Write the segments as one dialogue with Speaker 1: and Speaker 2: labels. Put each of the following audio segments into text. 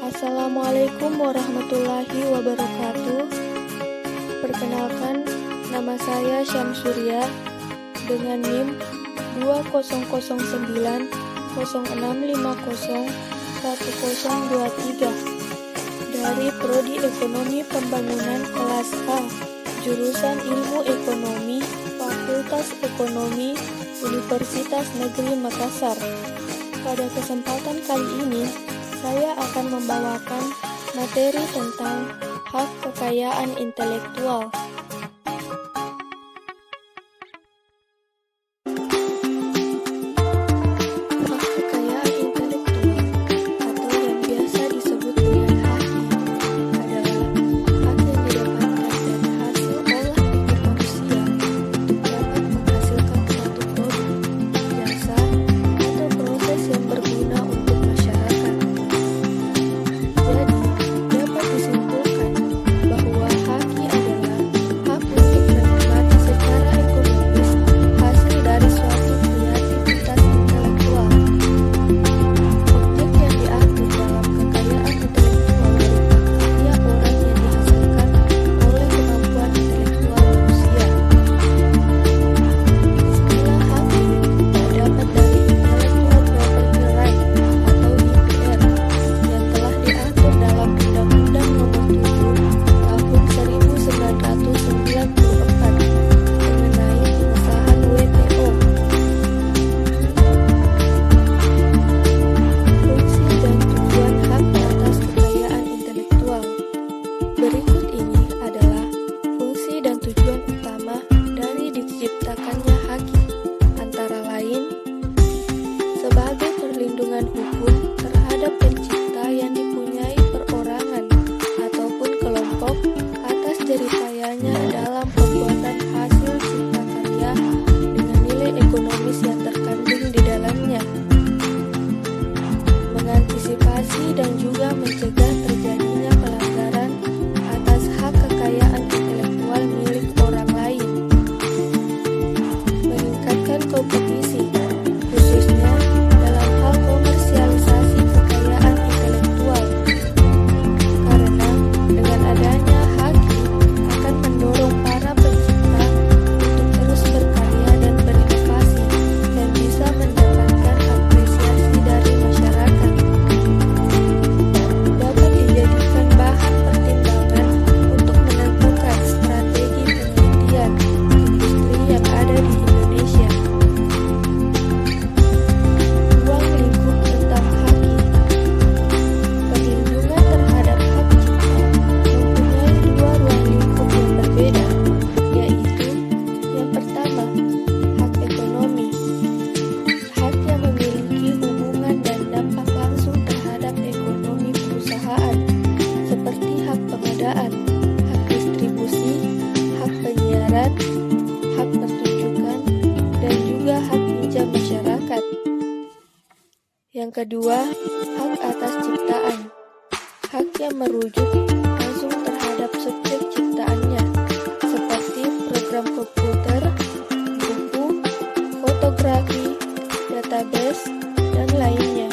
Speaker 1: Assalamualaikum warahmatullahi wabarakatuh. Perkenalkan, nama saya Syamsurya dengan NIM 200906501023 dari Prodi Ekonomi Pembangunan kelas A, jurusan Ilmu Ekonomi, Fakultas Ekonomi, Universitas Negeri Makassar. Pada kesempatan kali ini, saya akan membawakan materi tentang hak kekayaan intelektual. Hak kekayaan intelektual atau yang biasa disebut dengan HAKI adalah hak yang didapatkan dari hasil olah pikir manusia untuk dapat menghasilkan suatu produk, jasa, atau proses yang berguna untuk masyarakat. Jadi, dapat disimpulkan bahwa HAKI adalah hak untuk menikmati secara ekonomis hasil dari suatu kreativitas intelektual. Objek yang diatur dalam kekayaan intelektual berupa karya orang yang dihasilkan oleh kemampuan intelektual manusia. Istilah HAKI terdapat dari Intellectual Property Right atau IPR yang telah diatur dalam Undang-Undang Nomor 7 Tahun 1994 mengenai pengesahan WTO. Fungsi dan tujuan hak atas kekayaan intelektual. Berikut ini adalah fungsi dan tujuan utama dari diciptakannya HAKI, antara lain sebagai perlindungan hukum terhadap pencipta yang dipunyai perorangan ataupun kelompok atas jeripayanya dalam pembuatan hasil cipta karya dengan nilai ekonomis yang terkandung di dalamnya, mengantisipasi dan juga mencegah terjadinya pelanggaran atas hak kekayaan intelektual milik orang lain, meningkatkan kompetisi, khususnya dalam hal komersialisasi kekayaan intelektual. Karena dengan adanya HAKI akan mendorong para pencipta untuk terus berkarya dan berinovasi dan bisa mendapatkan apresiasi dari masyarakat. Dapat dijadikan bahan pertimbangan untuk menentukan strategi penelitian industri yang ada di Indonesia. Ruang lingkup tentang HAKI. Perlindungan terhadap hak cipta mempunyai dua ruang lingkup yang berbeda, yaitu yang pertama, hak ekonomi. Hak yang memiliki hubungan dan dampak langsung terhadap ekonomi perusahaan, seperti hak pengadaan, hak distribusi, hak penyiaran, hak pertunjukan, dan juga hak pinjam masyarakat. Yang kedua, hak atas ciptaan. Hak yang merujuk langsung terhadap subjek ciptaannya, seperti program komputer, buku, fotografi, database, dan lainnya.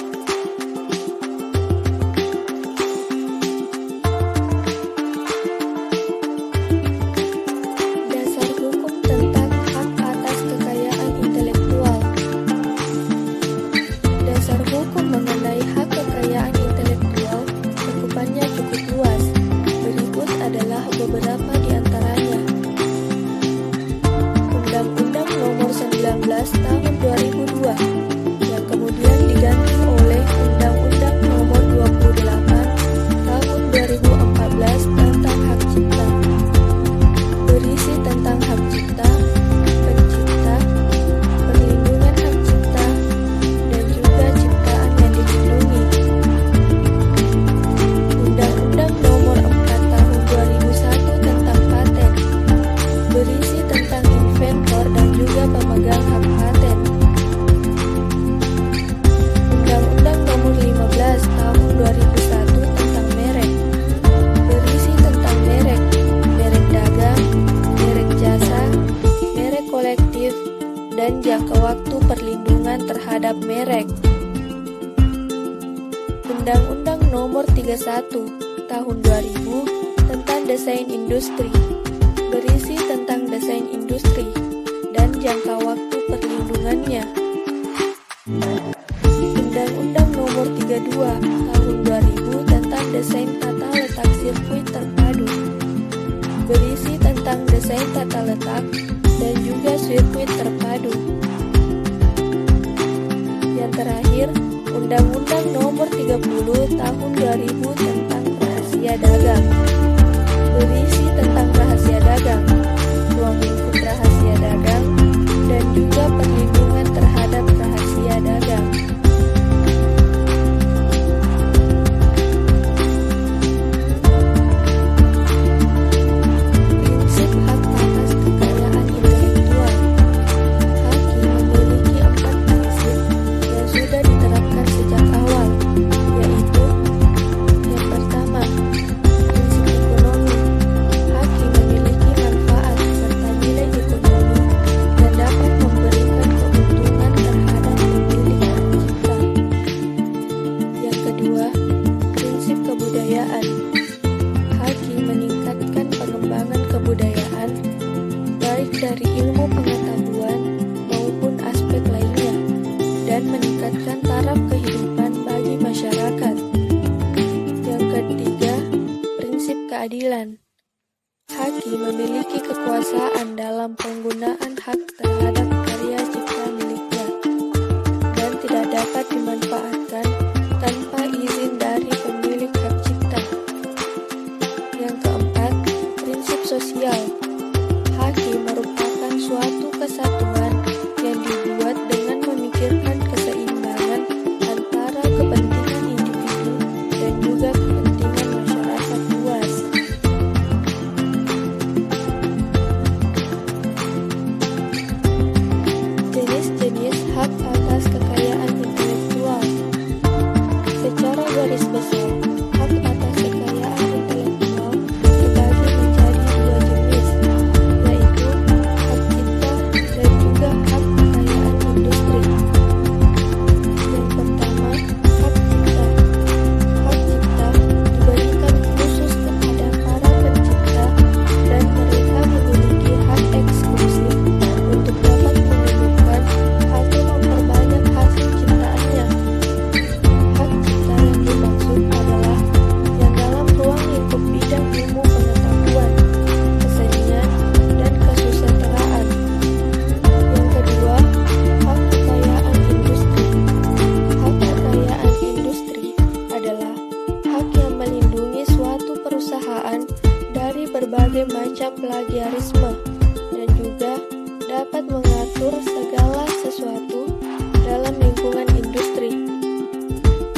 Speaker 1: Dasar hukum tentang hak atas kekayaan intelektual. Dasar hukum mengenai hak kekayaan intelektual cakupannya cukup luas. Berikut adalah beberapa di antaranya. Undang-Undang Nomor 19 Tahun 2002 yang kemudian diganti oleh Undang-Undang Nomor 28 Tahun 2014 tentang hak cipta. Berisi tentang hak cipta, pencipta, perlindungan hak cipta, dan juga ciptaan yang dilindungi. Undang-Undang Nomor 4 Tahun 2001 tentang paten. Berisi tentang inventor dan juga pemegang hak paten. Undang-Undang Nomor 15 Tahun 2001 tentang merek. Berisi tentang merek, merek dagang, merek jasa, merek kolektif, dan jangka waktu perlindungan terhadap merek. Undang-Undang Nomor 31 Tahun 2000 tentang Desain Industri, berisi tentang desain industri dan jangka waktu perlindungannya. Undang-Undang Nomor 32 Tahun 2000 tentang Desain Tata Letak Sirkuit Terpadu, berisi tentang desain tata letak dan juga sirkuit terpadu. Yang terakhir, Undang-Undang Nomor 30 Tahun 2000 tentang Rahasia Dagang, berisi tentang rahasia dagang, ruang lingkup rahasia dagang, dan juga perlindungan terhadap rahasia dagang. Prinsip hak atas kekayaan intelektual. Haki memiliki 4 prinsip yang sudah diterapkan sejak awal, yaitu yang pertama, prinsip ekonomi. Haki memiliki manfaat serta nilai ekonomi dan dapat memberikan keuntungan terhadap pemilik hak cipta. Yang kedua, prinsip kebudayaan. Haki meningkatkan pengembangan kebudayaan, baik dari ilmu pengetahuan maupun aspek lainnya, dan meningkatkan taraf kehidupan bagi masyarakat. Yang ketiga, prinsip keadilan. Haki memiliki kekuasaan dalam penggunaan hak terhadap karya cipta miliknya dan tidak dapat dimanfaatkan tanpa izin dari pemilik hak cipta. Yang keempat, prinsip sosial. Haki merupakan suatu kesatuan yang dibuat dengan memikirkan keseimbangan antara kepentingan individu dan juga kepentingan masyarakat luas. Jenis-jenis hak atas kekayaan intelektual. Secara garis besar, hak atas kekayaan intelektual dibagi menjadi 2 jenis, yaitu hak cipta dan juga hak kekayaan industri. Yang pertama, hak cipta. Hak cipta diberikan khusus kepada para pencipta dan mereka memiliki hak eksklusif untuk dapat menumbuhkan atau memperbanyak hasil ciptaannya. Hak cipta yang dimaksud adalah yang dalam ruang lingkup bidang ilmu pengetahuan, kesenian, dan kesusastraan. Yang kedua, hak kekayaan industri. Hak kekayaan industri adalah hak yang melindungi suatu perusahaan dari berbagai macam plagiarisme dan juga dapat mengatur segala sesuatu dalam lingkungan industri.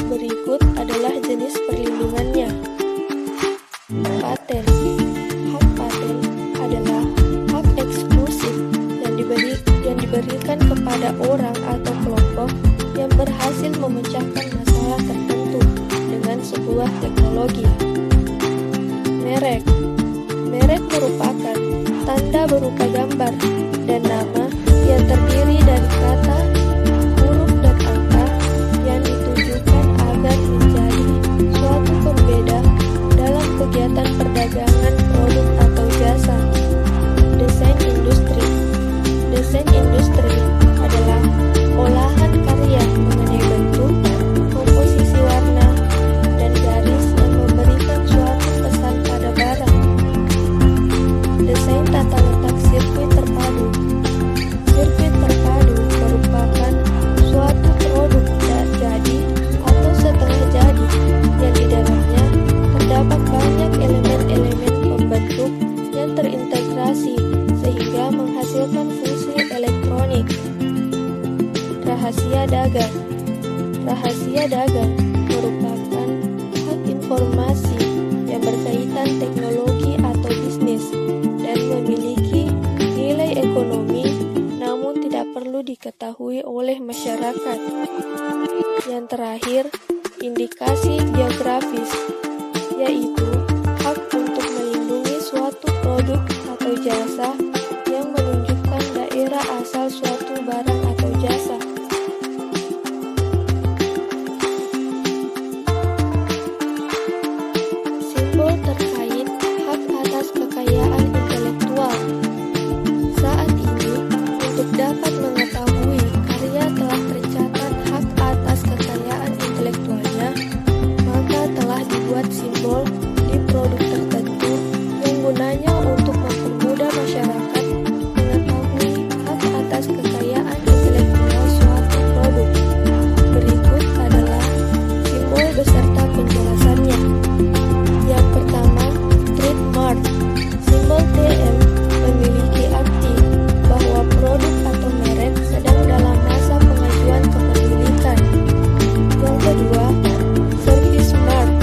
Speaker 1: Berikut adalah jenis perlindungannya. Paten. Hak paten adalah hak eksklusif yang diberikan kepada orang atau kelompok yang berhasil memecahkan masalah tertentu dengan sebuah teknologi. Merek. Merek merupakan tanda berupa gambar dan nama yang terdiri dari kata, huruf, dan angka yang ditujukan agar menjadi suatu pembeda dalam kegiatan perdagangan produk atau jasa. Desain industri. Desain industri adalah olahan karya mengenai bentuk, komposisi warna, dan garis yang memberikan suatu pesan pada barang. Desain tata letak sirkuit terpadu. Sirkuit terpadu merupakan suatu produk jadi atau setengah jadi yang di dalamnya terdapat banyak elemen-elemen pembentuk yang terintegrasi sehingga menghasilkan fungsi elektronik. Rahasia dagang. Rahasia dagang merupakan hak informasi yang berkaitan teknologi atau bisnis dan memiliki nilai ekonomi namun tidak perlu diketahui oleh masyarakat. Yang terakhir, indikasi geografis, yaitu hak untuk melindungi suatu produk atau jasa yang menunjukkan daerah asal suatu barang atau jasa. membuat simbol di produk tertentu yang gunanya untuk mempermudah masyarakat mengetahui hak atas kekayaan intelektual suatu produk. Berikut adalah simbol beserta penjelasannya. Yang pertama, trademark. Simbol TM memiliki arti bahwa produk atau merek sedang dalam masa pengajuan kepemilikan. Yang kedua, service mark.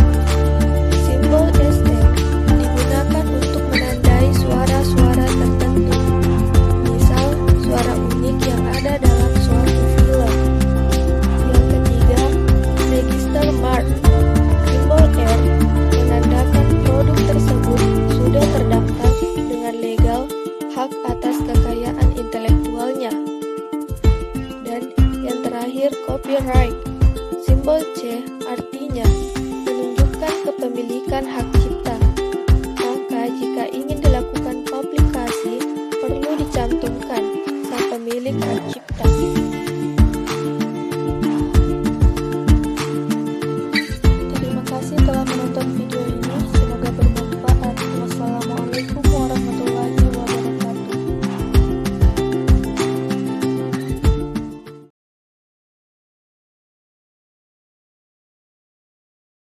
Speaker 1: Simbol SR digunakan untuk menandai suara-suara tertentu, misal suara unik yang ada dalam suatu film. Yang ketiga, register mark. Simbol R menandakan produk tersebut sudah terdaftar dengan legal hak atas kekayaan intelektualnya. Dan yang terakhir, copyright. Simbol C artinya menunjukkan kepemilikan hak cipta. Maka jika ingin dilakukan